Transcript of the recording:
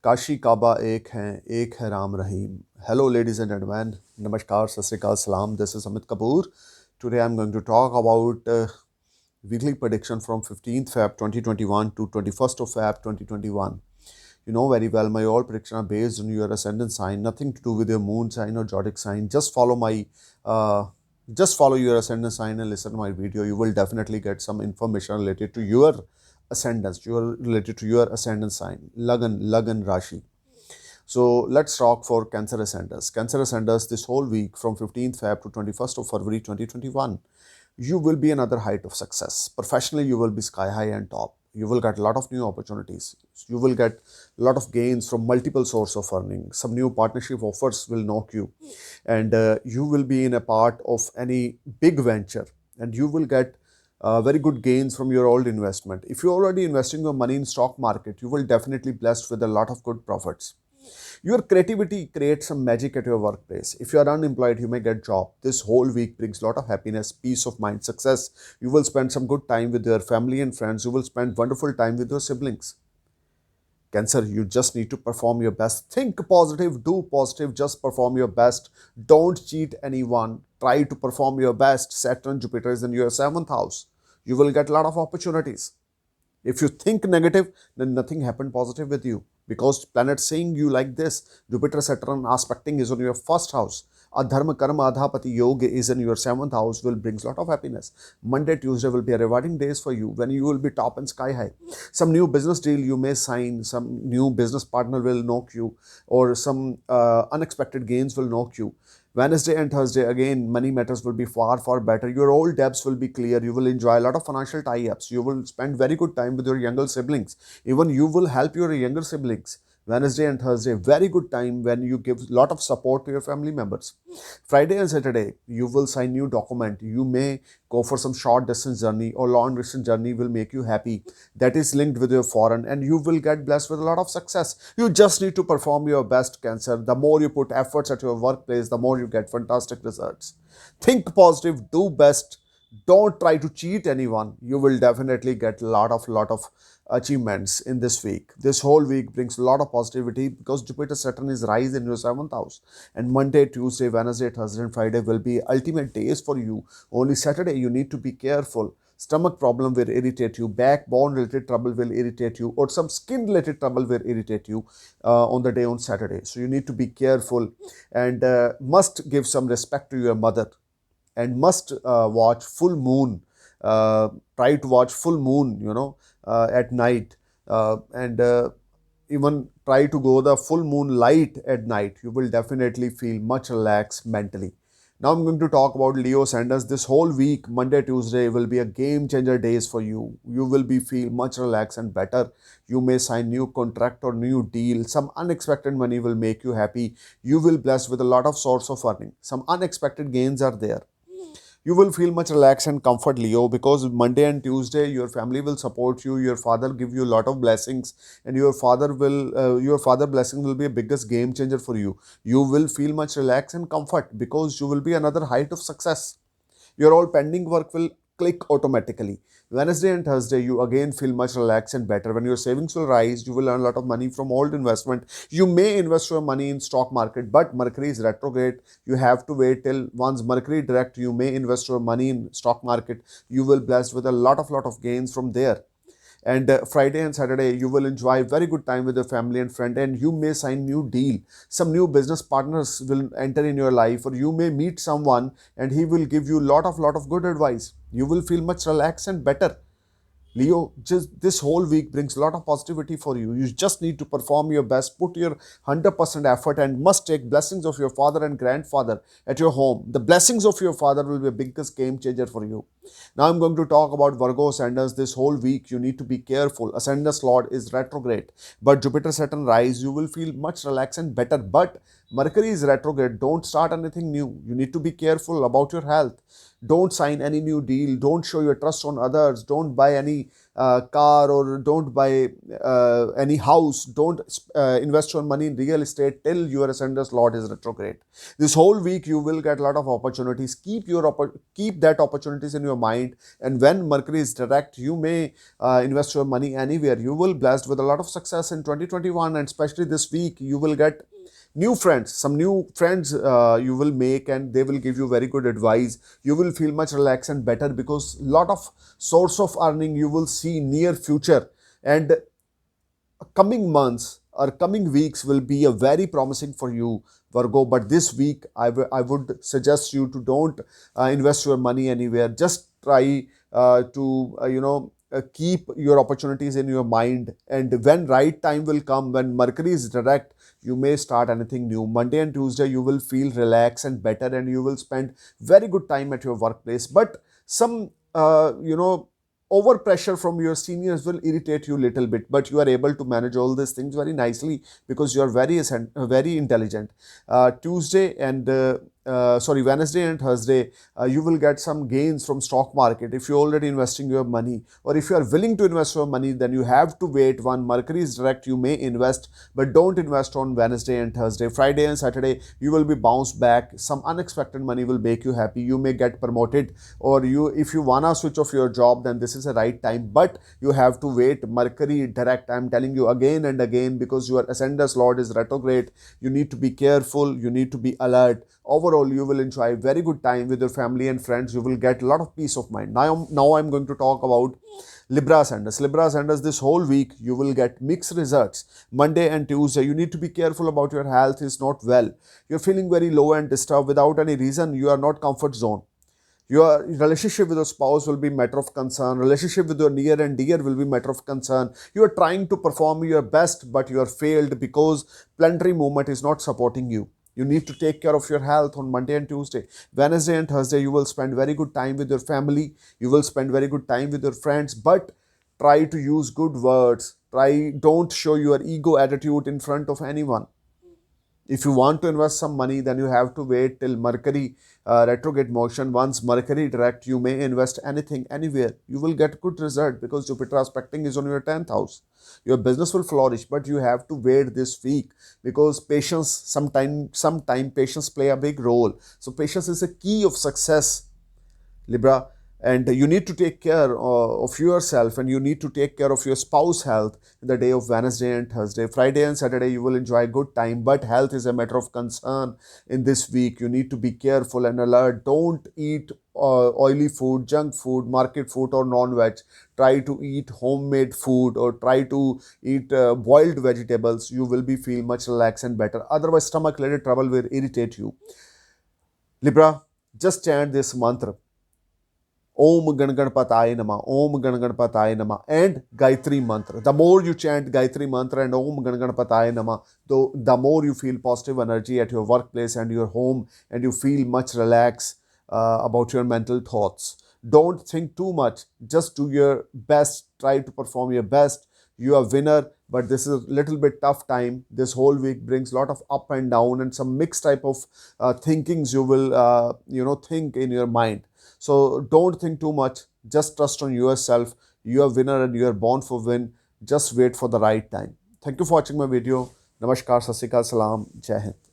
काशी काबा एक है Ram Rahim. Hello, ladies and gentlemen. Namaskar, Sat Sri Akal, Salam. This is Amit Kapoor. Today I'm going to talk about weekly prediction from 15th Feb 2021 to 21st of Feb 2021. You know very well, my all predictions are based on your ascendant sign, nothing to do with your moon sign or zodiac sign. Uh, just follow your ascendant sign and listen to my video. You will definitely get some information related to your ascendants, related to your ascendant sign, Lagan Rashi. So let's talk for Cancer ascendants. Cancer ascendants this whole week from 15th Feb to 21st of February 2021. You will be another height of success. Professionally, you will be sky high and top. You will get a lot of new opportunities. You will get a lot of gains from multiple sources of earning. Some new partnership offers will knock you, and you will be in a part of any big venture, and you will get very good gains from your old investment. If you're already investing your money in stock market, you will definitely blessed with a lot of good profits. Your creativity creates some magic at your workplace. If you are unemployed, you may get job. This whole week brings a lot of happiness, peace of mind, success. You will spend some good time with your family and friends. You will spend wonderful time with your siblings. Cancer, you just need to perform your best. Think positive, do positive, just perform your best. Don't cheat anyone. Try to perform your best. Saturn, Jupiter is in your seventh house. You will get a lot of opportunities. If you think negative, then nothing happened positive with you. Because planet saying you like this, Jupiter Saturn aspecting is on your first house. Adharma Karma Adhapati Yoga is in your seventh house, will brings a lot of happiness. Monday, Tuesday will be a rewarding days for you when you will be top and sky high. Some new business deal you may sign, some new business partner will knock you, or some unexpected gains will knock you. Wednesday and Thursday, again, money matters will be far, far better. Your old debts will be clear. You will enjoy a lot of financial tie ups. You will spend very good time with your younger siblings. Even you will help your younger siblings. Wednesday and Thursday, very good time when you give a lot of support to your family members. Friday and Saturday, you will sign new document. You may go for some short distance journey or long distance journey will make you happy. That is linked with your foreign and you will get blessed with a lot of success. You just need to perform your best, Cancer. The more you put efforts at your workplace, the more you get fantastic results. Think positive, do best. Don't try to cheat anyone. You will definitely get a lot of achievements in this week. This whole week brings a lot of positivity because Jupiter Saturn is rise in your seventh house. And Monday, Tuesday, Wednesday, Thursday, and Friday will be ultimate days for you. Only Saturday you need to be careful. Stomach problem will irritate you, backbone related trouble will irritate you, or some skin related trouble will irritate you on the day on Saturday. So you need to be careful and must give some respect to your mother and must watch full moon. Try to watch full moon, at night, and even try to go the full moon light at night. You will definitely feel much relaxed mentally. Now I'm going to talk about Leo Sanders. This whole week, Monday, Tuesday, will be a game changer days for you. You will be feel much relaxed and better. You may sign new contract or new deal. Some unexpected money will make you happy. You will blessed with a lot of source of earning. Some unexpected gains are there. You will feel much relaxed and comfort, Leo, because Monday and Tuesday your family will support you. Your father give you a lot of blessings, and your father blessing will be a biggest game changer for you. You will feel much relaxed and comfort because you will be another height of success. Your all pending work will click automatically. Wednesday and Thursday, you again feel much relaxed and better. When your savings will rise, you will earn a lot of money from old investment. You may invest your money in stock market, but Mercury is retrograde. You have to wait till once Mercury direct, you may invest your money in stock market. You will blessed with a lot of gains from there. And Friday and Saturday you will enjoy very good time with your family and friend, and you may sign new deal. Some new business partners will enter in your life, or you may meet someone and he will give you lot of good advice. You will feel much relaxed and better. Leo, just this whole week brings a lot of positivity for you. You just need to perform your best, put your 100% effort, and must take blessings of your father and grandfather at your home. The blessings of your father will be a biggest game changer for you. Now I'm going to talk about Virgo Ascendants. This whole week you need to be careful. Ascendant Lord is retrograde, but Jupiter Saturn rise. You will feel much relaxed and better. But Mercury is retrograde. Don't start anything new. You need to be careful about your health. Don't sign any new deal. Don't show your trust on others. Don't buy any car, or don't buy any house. Don't invest your money in real estate till your ascendant lord is retrograde. This whole week you will get a lot of opportunities. Keep that opportunities in your mind, and when Mercury is direct, you may invest your money anywhere. You will blessed with a lot of success in 2021, and especially this week you will get new friends. Some new friends you will make, and they will give you very good advice. You will feel much relaxed and better, because lot of source of earning you will see near future. And coming months or coming weeks will be a very promising for you, Virgo. But this week I would suggest you to don't invest your money anywhere. Just try to keep your opportunities in your mind, and when right time will come, when Mercury is direct, you may start anything new. Monday and Tuesday you will feel relaxed and better, and you will spend very good time at your workplace. But some over pressure from your seniors will irritate you little bit, but you are able to manage all these things very nicely, because you are very intelligent. Wednesday and Thursday, you will get some gains from stock market. If you're already investing your money, or if you are willing to invest your money, then you have to wait. When Mercury is direct, you may invest, but don't invest on Wednesday and Thursday. Friday and Saturday you will be bounced back. Some unexpected money will make you happy. You may get promoted, or if you wanna switch off your job, then this is the right time. But you have to wait. Mercury direct, I'm telling you again and again, because your ascendant lord is retrograde. You need to be careful, you need to be alert. Overall, you will enjoy very good time with your family and friends. You will get a lot of peace of mind. Now I'm going to talk about Libra ascendants. Libra ascendants, this whole week you will get mixed results. Monday and Tuesday, you need to be careful about your health is not well. You're feeling very low and disturbed without any reason. You are not comfort zone. Your relationship with your spouse will be matter of concern. Relationship with your near and dear will be matter of concern. You are trying to perform your best, but you are failed because planetary movement is not supporting you. You need to take care of your health on Monday and Tuesday. Wednesday and Thursday, you will spend very good time with your family. You will spend very good time with your friends, but try to use good words. Don't show your ego attitude in front of anyone. If you want to invest some money, then you have to wait till Mercury retrograde motion. Once Mercury direct, you may invest anything, anywhere. You will get good result, because Jupiter aspecting is on your 10th house. Your business will flourish, but you have to wait this week, because patience, sometime patience play a big role. So patience is a key of success, Libra. And you need to take care of yourself, and you need to take care of your spouse health in the day of Wednesday and Thursday. Friday and Saturday you will enjoy good time, but health is a matter of concern in this week. You need to be careful and alert. Don't eat oily food, junk food, market food, or non-veg. Try to eat homemade food, or try to eat boiled vegetables. You will be feel much relaxed and better. Otherwise, stomach related trouble will irritate you. Libra, just chant this mantra: Om Ganganpataye Namah, Om Ganganpataye Namah, and Gayatri Mantra. The more you chant Gayatri Mantra and Om Ganganpataye Namah, the more you feel positive energy at your workplace and your home, and you feel much relaxed about your mental thoughts. Don't think too much. Just do your best. Try to perform your best. You are winner, but this is a little bit tough time. This whole week brings a lot of up and down, and some mixed type of thinkings you will think in your mind. So don't think too much. Just trust on yourself. You are winner, and you are born for win. Just wait for the right time. Thank you for watching my video. Namaskar, Sat Sri Akal, Salam, Jai Hind.